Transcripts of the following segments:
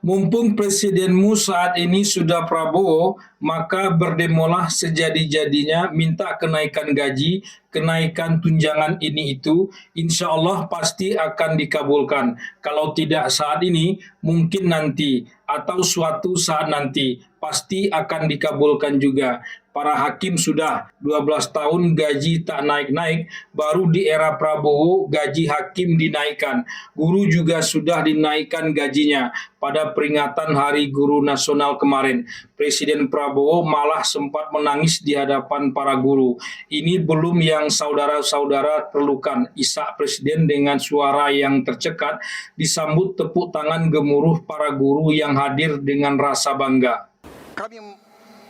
Mumpung presidenmu saat ini sudah Prabowo, maka berdemolah sejadi-jadinya, minta kenaikan gaji, kenaikan tunjangan ini itu, insya Allah pasti akan dikabulkan. Kalau tidak saat ini, mungkin nanti, atau suatu saat nanti, pasti akan dikabulkan juga. Para hakim sudah 12 tahun gaji tak naik-naik, baru di era Prabowo gaji hakim dinaikkan. Guru juga sudah dinaikkan gajinya. Pada peringatan Hari Guru Nasional kemarin, Presiden Prabowo malah sempat menangis di hadapan para guru. Ini belum yang saudara-saudara perlukan. Isak Presiden dengan suara yang tercekat disambut tepuk tangan gemuruh para guru yang hadir dengan rasa bangga. Kami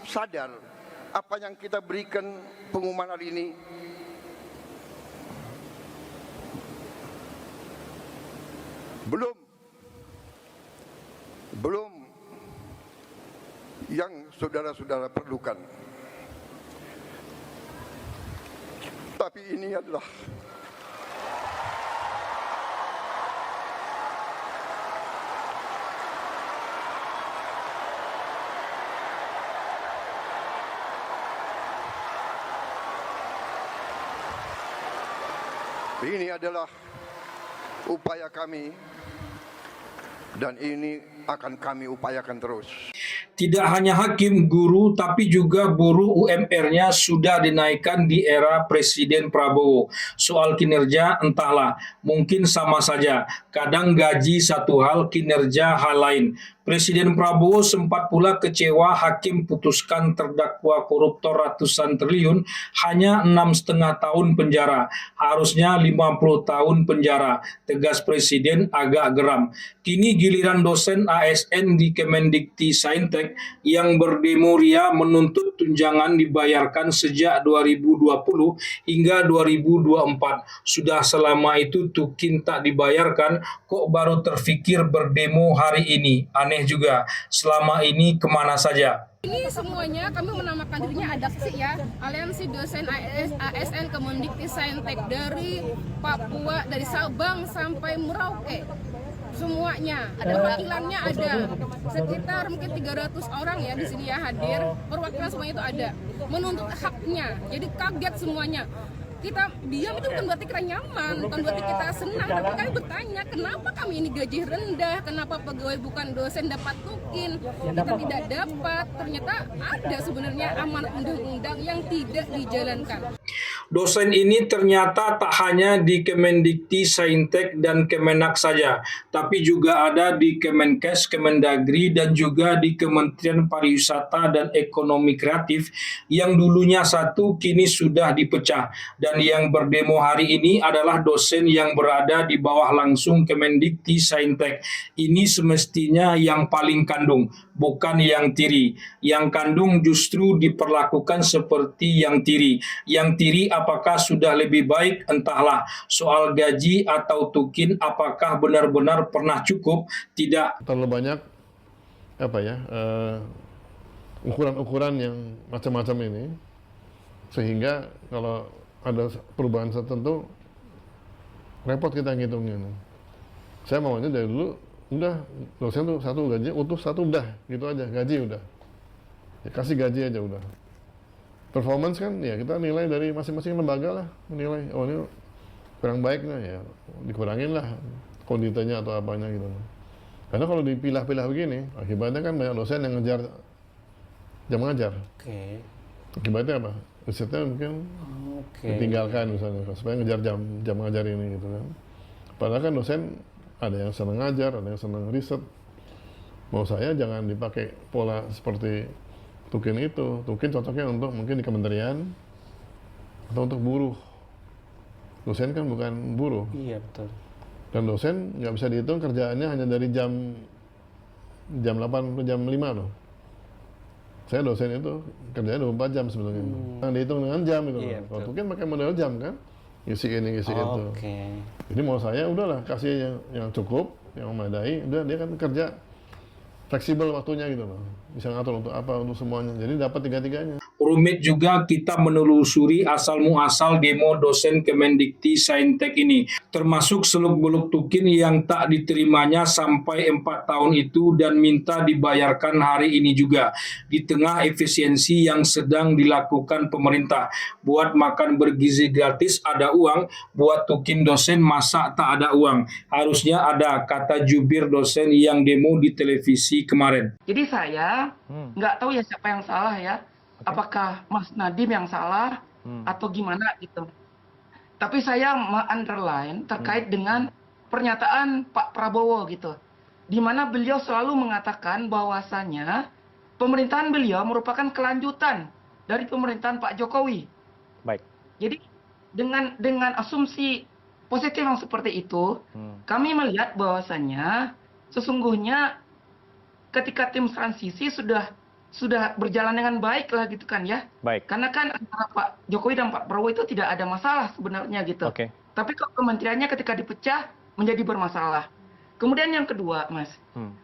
sadar apa yang kita berikan pengumuman hari ini belum yang saudara-saudara perlukan. Tapi ini adalah upaya kami dan ini akan kami upayakan terus. Tidak hanya hakim, guru, tapi juga buruh UMR-nya sudah dinaikkan di era Presiden Prabowo. Soal kinerja, entahlah, mungkin sama saja. Kadang gaji satu hal, kinerja hal lain. Presiden Prabowo sempat pula kecewa hakim putuskan terdakwa koruptor ratusan triliun hanya 6,5 tahun penjara. Harusnya 50 tahun penjara. Tegas Presiden agak geram. Kini giliran dosen ASN di Kemendikti Saintek yang berdemo ria menuntut tunjangan dibayarkan sejak 2020 hingga 2024. Sudah selama itu Tukin tak dibayarkan, kok baru terfikir berdemo hari ini? Aneh juga, selama ini kemana saja? Ini semuanya kami menamakan dirinya ADAKSI ya, Aliansi Dosen ASN Kemendikti Saintek, dari Papua, dari Sabang sampai Merauke. Semuanya, ada perwakilannya, ada sekitar mungkin 300 orang ya di sini ya hadir, perwakilan semuanya itu ada, menuntut haknya. Jadi kaget semuanya. Kita diam itu bukan berarti kita nyaman, bukan berarti kita senang, tapi kami bertanya kenapa kami ini gaji rendah, kenapa pegawai bukan dosen dapat tukin, kita tidak dapat. Ternyata ada sebenarnya amanat undang-undang yang tidak dijalankan. Dosen ini ternyata tak hanya di Kemendikti Saintek dan Kemenak saja, tapi juga ada di Kemenkes, Kemendagri, dan juga di Kementerian Pariwisata dan Ekonomi Kreatif yang dulunya satu kini sudah dipecah. Dan yang berdemo hari ini adalah dosen yang berada di bawah langsung Kemendikti Saintek. Ini semestinya yang paling kandung, bukan yang tiri. Yang kandung justru diperlakukan seperti yang tiri. Yang tiri apakah sudah lebih baik? Entahlah. Soal gaji atau tukin apakah benar-benar pernah cukup? Tidak. Terlalu banyak ukuran-ukuran yang macam-macam ini, sehingga kalau ada perubahan tertentu repot kita ngitungnya. Saya maunya dari dulu udah dosen tuh satu gaji utuh satu udah gitu aja, gaji udah ya, kasih gaji aja udah. Performance kan ya kita nilai dari masing-masing lembaga lah, menilai oh ini kurang baik lah ya dikurangin lah konditanya atau apanya gitu. Karena kalau dipilah-pilah begini akibatnya kan banyak dosen yang ngejar jam ngajar. Akibatnya apa? Risetnya mungkin ditinggalkan misalnya supaya ngejar jam ngajar ini gitu kan. Padahal kan dosen ada yang senang ngajar, ada yang senang riset. Mau saya jangan dipakai pola seperti Tukin itu. Tukin cocoknya untuk mungkin di kementerian atau untuk buruh. Dosen kan bukan buruh. Iya betul. Dan dosen nggak bisa dihitung kerjaannya hanya dari jam 8 ke jam 5 loh. Saya dosen itu kerjanya 24 jam sebetulnya. Yang dihitung dengan jam itu. Iya, kalau Tukin pakai model jam kan. Isi ini, isi itu. Jadi mau saya udahlah kasih yang cukup, yang memadai, udah dia kan kerja fleksibel waktunya gitu loh. Bisa ngatur untuk apa, untuk semuanya. Jadi dapat tiga-tiganya. rumit juga kita menelusuri asal-muasal demo dosen Kemendikti Saintek ini, termasuk seluk-beluk tukin yang tak diterimanya sampai 4 tahun itu dan minta dibayarkan hari ini juga, di tengah efisiensi yang sedang dilakukan pemerintah. Buat makan bergizi gratis ada uang, buat tukin dosen masa tak ada uang. Harusnya ada, kata jubir dosen yang demo di televisi kemarin. Jadi saya nggak tahu ya siapa yang salah ya. Apakah Mas Nadiem yang salah atau gimana gitu. Tapi saya underline terkait dengan pernyataan Pak Prabowo gitu. Di mana beliau selalu mengatakan bahwasanya pemerintahan beliau merupakan kelanjutan dari pemerintahan Pak Jokowi. Baik. Jadi dengan asumsi positif yang seperti itu, kami melihat bahwasanya sesungguhnya ketika tim transisi sudah berjalan dengan baik lah gitu kan ya. Baik. Karena kan antara Pak Jokowi dan Pak Prabowo itu tidak ada masalah sebenarnya gitu. Oke. Tapi kok kementeriannya ketika dipecah menjadi bermasalah. Kemudian yang kedua, Mas,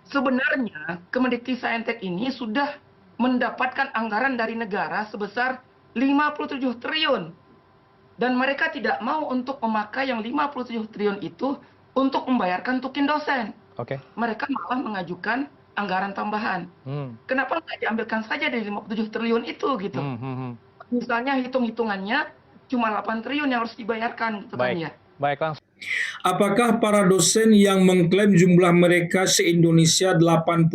sebenarnya Kemendikti Saintek ini sudah mendapatkan anggaran dari negara sebesar 57 triliun. Dan mereka tidak mau untuk memakai yang 57 triliun itu untuk membayarkan tukin dosen. Oke. Mereka malah mengajukan anggaran tambahan. Kenapa nggak diambilkan saja dari 57 triliun itu gitu? Misalnya hitung-hitungannya cuma 8 triliun yang harus dibayarkan gitu kan ya. Baik, langsung. Apakah para dosen yang mengklaim jumlah mereka se-Indonesia 80.000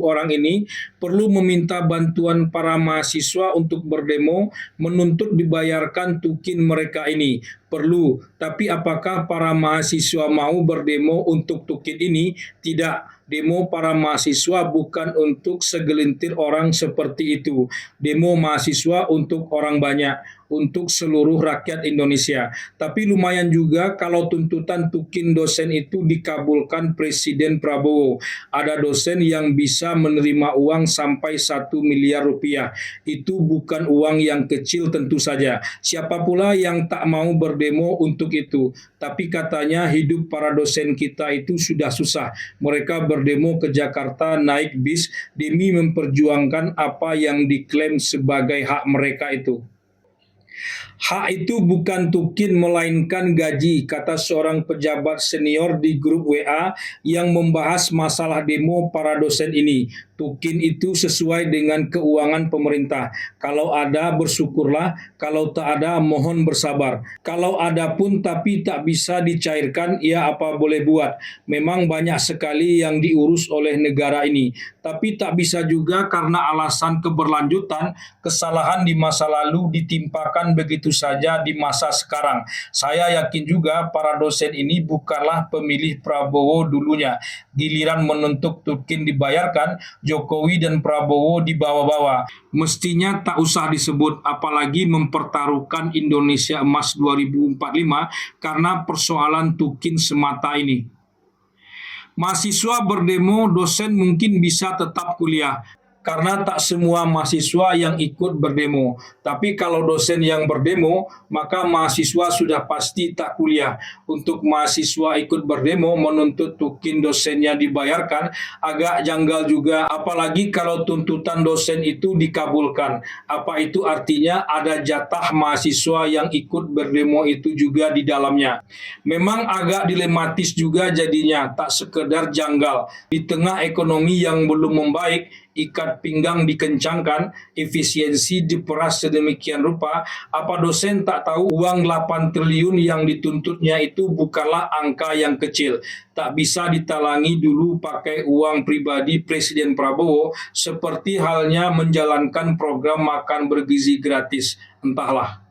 orang ini perlu meminta bantuan para mahasiswa untuk berdemo menuntut dibayarkan tukin mereka ini? Perlu, tapi apakah para mahasiswa mau berdemo untuk tukin ini? Tidak. Demo para mahasiswa bukan untuk segelintir orang seperti itu. Demo mahasiswa untuk orang banyak, untuk seluruh rakyat Indonesia. Tapi lumayan juga kalau tuntutan tukin dosen itu dikabulkan Presiden Prabowo. Ada dosen yang bisa menerima uang sampai 1 miliar rupiah. Itu bukan uang yang kecil tentu saja. Siapa pula yang tak mau berdemo untuk itu? Tapi katanya hidup para dosen kita itu sudah susah. Mereka berdemo ke Jakarta naik bis demi memperjuangkan apa yang diklaim sebagai hak mereka itu. Hak itu bukan tukin melainkan gaji, kata seorang pejabat senior di grup WA yang membahas masalah demo para dosen ini. Tukin itu sesuai dengan keuangan pemerintah. Kalau ada bersyukurlah, kalau tak ada mohon bersabar. Kalau ada pun tapi tak bisa dicairkan, ya apa boleh buat. Memang banyak sekali yang diurus oleh negara ini. Tapi tak bisa juga karena alasan keberlanjutan, kesalahan di masa lalu ditimpakan begitu saja di masa sekarang. Saya yakin juga para dosen ini bukanlah pemilih Prabowo dulunya. Giliran menuntut tukin dibayarkan, Jokowi dan Prabowo dibawa-bawa. Mestinya tak usah disebut, apalagi mempertaruhkan Indonesia Emas 2045 karena persoalan tukin semata ini. Mahasiswa berdemo, dosen mungkin bisa tetap kuliah. Karena tak semua mahasiswa yang ikut berdemo. Tapi kalau dosen yang berdemo, maka mahasiswa sudah pasti tak kuliah. Untuk mahasiswa ikut berdemo menuntut tukin dosennya dibayarkan, agak janggal juga. Apalagi kalau tuntutan dosen itu dikabulkan. Apa itu artinya ada jatah mahasiswa yang ikut berdemo itu juga di dalamnya. Memang agak dilematis juga jadinya, tak sekedar janggal. Di tengah ekonomi yang belum membaik, ikat pinggang dikencangkan, efisiensi diperas sedemikian rupa, apa dosen tak tahu uang 8 triliun yang dituntutnya itu bukanlah angka yang kecil. Tak bisa ditalangi dulu pakai uang pribadi Presiden Prabowo, seperti halnya menjalankan program makan bergizi gratis. Entahlah.